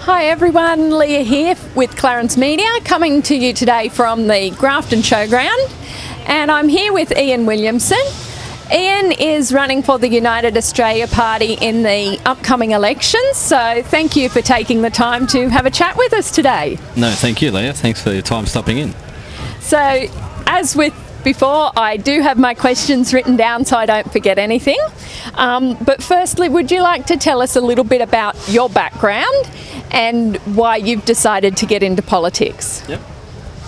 Hi everyone, Leah here with Clarence Media, coming to you today from the Grafton Showground, and I'm here with Ian Williamson. Ian is running for the United Australia Party in the upcoming elections, so thank you for taking the time to have a chat with us today. No, thank you, Leah. Thanks for your time stopping in. So, as with before, I do have my questions written down so I don't forget anything. But firstly, would you like to tell us a little bit about your background and why you've decided to get into politics? Yep.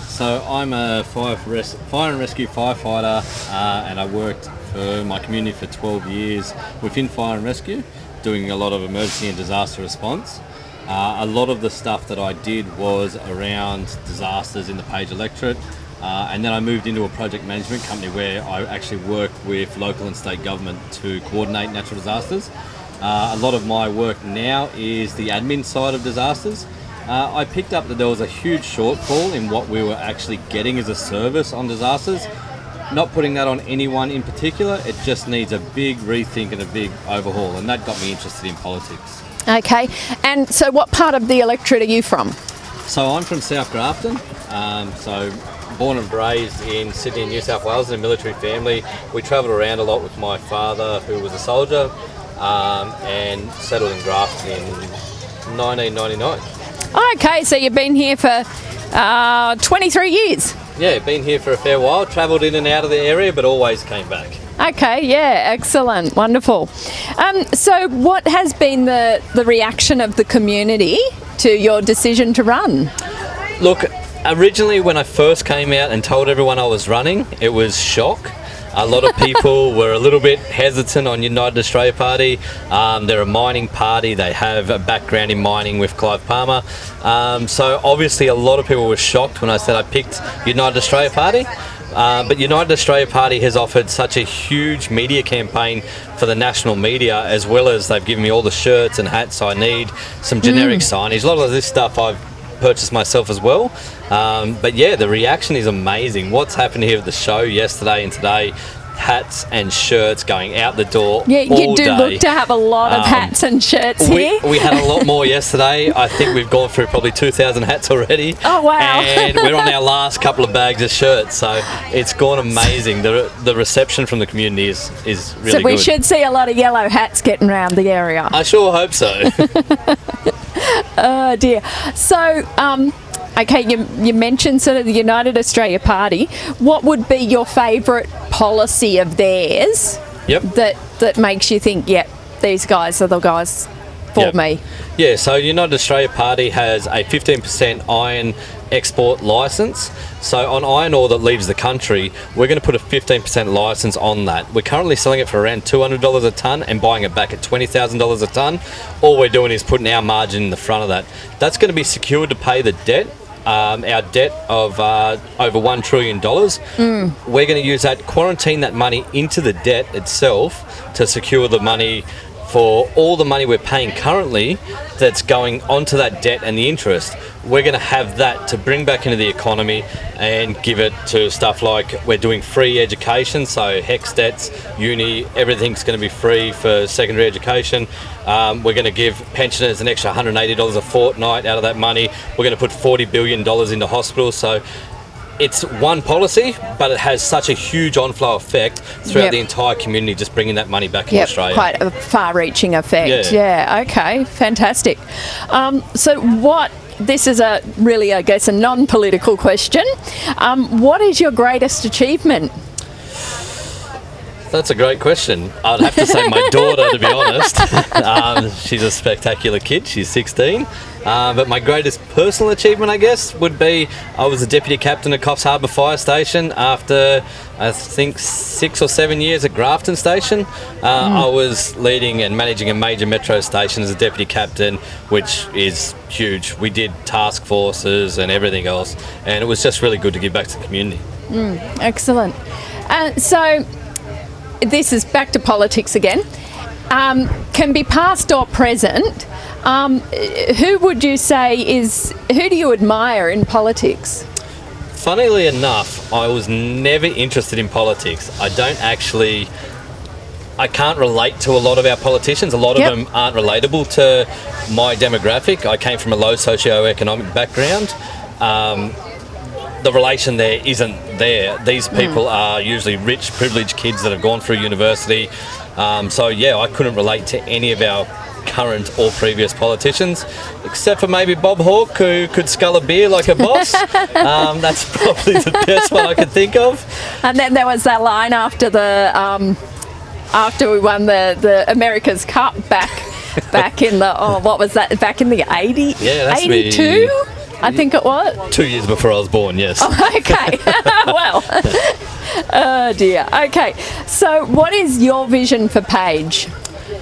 So I'm a fire and rescue firefighter, and I worked for my community for 12 years within fire and rescue, doing a lot of emergency and disaster response. A lot of the stuff that I did was around disasters in the Page electorate. And then I moved into a project management company where I actually work with local and state government to coordinate natural disasters. A lot of my work now is the admin side of disasters. I picked up that there was a huge shortfall in what we were actually getting as a service on disasters. Not putting that on anyone in particular, it just needs a big rethink and a big overhaul, and that got me interested in politics. Okay, and so what part of the electorate are you from? So I'm from South Grafton, born and raised in Sydney, New South Wales, in a military family. We travelled around a lot with my father, who was a soldier, and settled in Grafton in 1999. Okay, so you've been here for 23 years. Yeah, been here for a fair while, travelled in and out of the area, but always came back. Okay, yeah, excellent, wonderful. So what has been the reaction of the community to your decision to run? Look, originally when I first came out and told everyone I was running, it was shock. A lot of people were a little bit hesitant on United Australia Party. They're a mining party. They have a background in mining with Clive Palmer. So obviously a lot of people were shocked when I said I picked United Australia Party. But United Australia Party has offered such a huge media campaign for the national media, as well as they've given me all the shirts and hats I need, some generic signage. A lot of this stuff I've purchased myself as well. But yeah, the reaction is amazing. What's happened here at the show yesterday and today, hats and shirts going out the door. Yeah, you all do day. look to have a lot of hats and shirts here. We had a lot more yesterday. I think we've gone through probably 2,000 hats already. Oh wow. And we're on our last couple of bags of shirts, so it's gone amazing. The reception from the community is really good. So we should see a lot of yellow hats getting around the area. I sure hope so. Oh dear. So, okay, you mentioned sort of the United Australia Party. What would be your favourite policy of theirs? Yep. That makes you think, yep, these guys are the guys for me? Yeah, so United Australia Party has a 15% iron export licence. So on iron ore that leaves the country, we're going to put a 15% licence on that. We're currently selling it for around $200 a tonne and buying it back at $20,000 a tonne. All we're doing is putting our margin in the front of that. That's going to be secured to pay the debt. Our debt of over $1 trillion. We're going to use that, quarantine that money into the debt itself to secure the money for all the money we're paying currently that's going onto that debt and the interest. We're going to have that to bring back into the economy and give it to stuff like we're doing free education, so HECS debts, uni, everything's going to be free for secondary education. We're going to give pensioners an extra $180 a fortnight out of that money. We're going to put $40 billion into hospitals. So it's one policy, but it has such a huge on-flow effect throughout the entire community, just bringing that money back in Australia. Quite a far-reaching effect. Yeah, okay, fantastic. This is I guess, a non-political question. What is your greatest achievement? That's a great question. I'd have to say my daughter, to be honest. She's a spectacular kid. She's 16. But my greatest personal achievement, I guess, would be I was a deputy captain at Coffs Harbour Fire Station after, I think, 6 or 7 years at Grafton Station. I was leading and managing a major metro station as a deputy captain, which is huge. We did task forces and everything else, and it was just really good to give back to the community. Excellent. So this is back to politics again. Can be past or present. Who would you say who do you admire in politics? Funnily enough, I was never interested in politics. I don't actually I can't relate to a lot of our politicians. A lot of them aren't relatable to my demographic. I came from a low socioeconomic background. The relation there isn't there. These people are usually rich, privileged kids that have gone through university. So yeah, I couldn't relate to any of our current or previous politicians, except for maybe Bob Hawke, who could scull a beer like a boss. That's probably the best one I could think of. And then there was that line after after we won the America's Cup back in the what was that? Back in the 80s? Yeah, that's 82. I think it was 2 years before I was born. Yes. Oh, okay. Well. Oh dear. Okay. So, what is your vision for PAGE?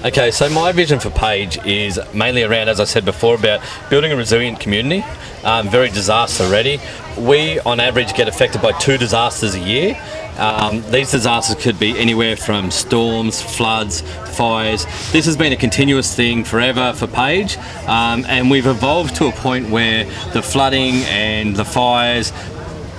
Okay, so my vision for PAGE is mainly around, as I said before, about building a resilient community, very disaster ready. We, on average, get affected by 2 disasters a year. These disasters could be anywhere from storms, floods, fires. This has been a continuous thing forever for PAGE, and we've evolved to a point where the flooding and the fires,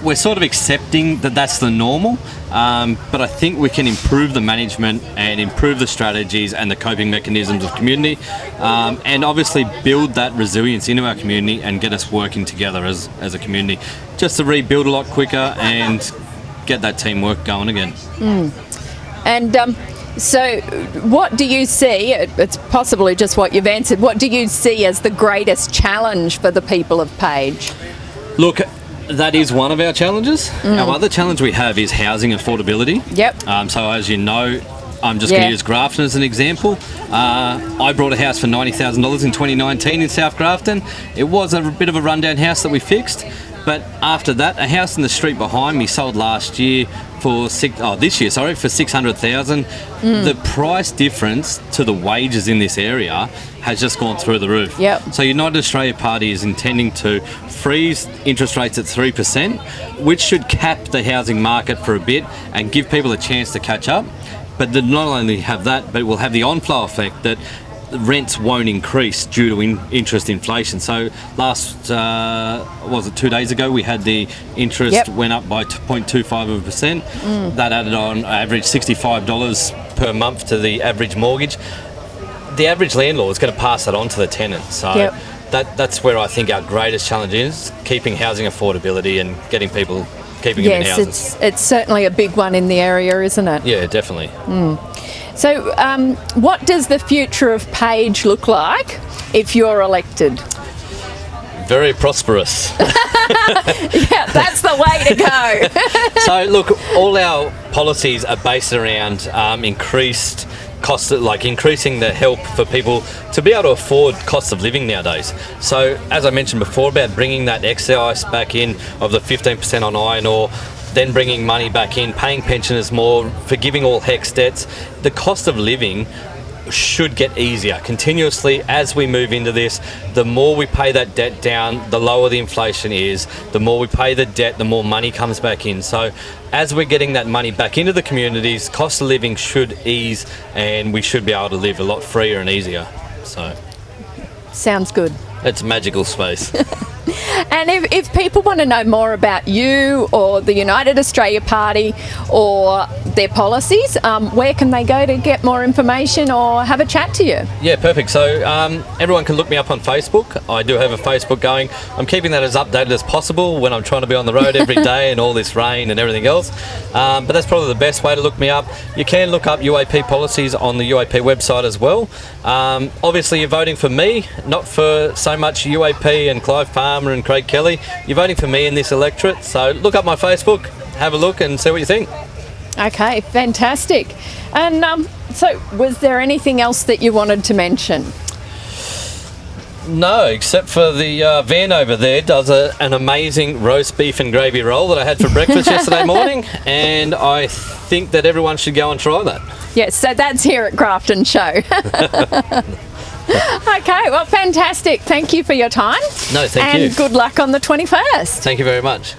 we're sort of accepting that that's the normal, but I think we can improve the management and improve the strategies and the coping mechanisms of community, and obviously build that resilience into our community and get us working together as a community, just to rebuild a lot quicker and get that teamwork going again. And so what do you see, it's possibly just what you've answered, what do you see as the greatest challenge for the people of PAGE? Look, that is one of our challenges. Our other challenge we have is housing affordability. Yep. So as you know, I'm just going to use Grafton as an example. I bought a house for $90,000 in 2019 in South Grafton. It was a bit of a rundown house that we fixed, but after that, a house in the street behind me sold this year for $600,000. The price difference to the wages in this area has just gone through the roof. Yep. So United Australia Party is intending to freeze interest rates at 3%, which should cap the housing market for a bit and give people a chance to catch up. But then not only have that, but it will have the on-flow effect that rents won't increase due to interest inflation. So last, 2 days ago, we had the interest went up by 0.25%. That added on average $65 per month to the average mortgage. The average landlord is going to pass that on to the tenant. So that's where I think our greatest challenge is, keeping housing affordability and getting people, keeping them in houses. It's certainly a big one in the area, isn't it? Yeah, definitely. So what does the future of PAGE look like if you're elected? Very prosperous. Yeah, that's the way to go. So look, all our policies are based around increased costs, like increasing the help for people to be able to afford cost of living nowadays. So as I mentioned before about bringing that excise back in of the 15% on iron ore, then bringing money back in, paying pensioners more, forgiving all HECS debts, the cost of living should get easier continuously as we move into this. The more we pay that debt down, the lower the inflation is. The more we pay the debt, the more money comes back in. So as we're getting that money back into the communities, cost of living should ease and we should be able to live a lot freer and easier. So sounds good. It's a magical space. And if people want to know more about you or the United Australia Party or their policies, where can they go to get more information or have a chat to you? Yeah, perfect. So everyone can look me up on Facebook. I do have a Facebook going. I'm keeping that as updated as possible when I'm trying to be on the road every day and all this rain and everything else. But that's probably the best way to look me up. You can look up UAP policies on the UAP website as well. Obviously, you're voting for me, not for so much UAP and Clive Palmer and Craig Kelly. You're voting for me in this electorate. So look up my Facebook, have a look and see what you think. Okay, fantastic. And so was there anything else that you wanted to mention? No, except for the van over there does an amazing roast beef and gravy roll that I had for breakfast yesterday morning, and I think that everyone should go and try that. Yes, so that's here at Grafton Show. Okay, well, fantastic. Thank you for your time. No, thank you. And good luck on the 21st. Thank you very much.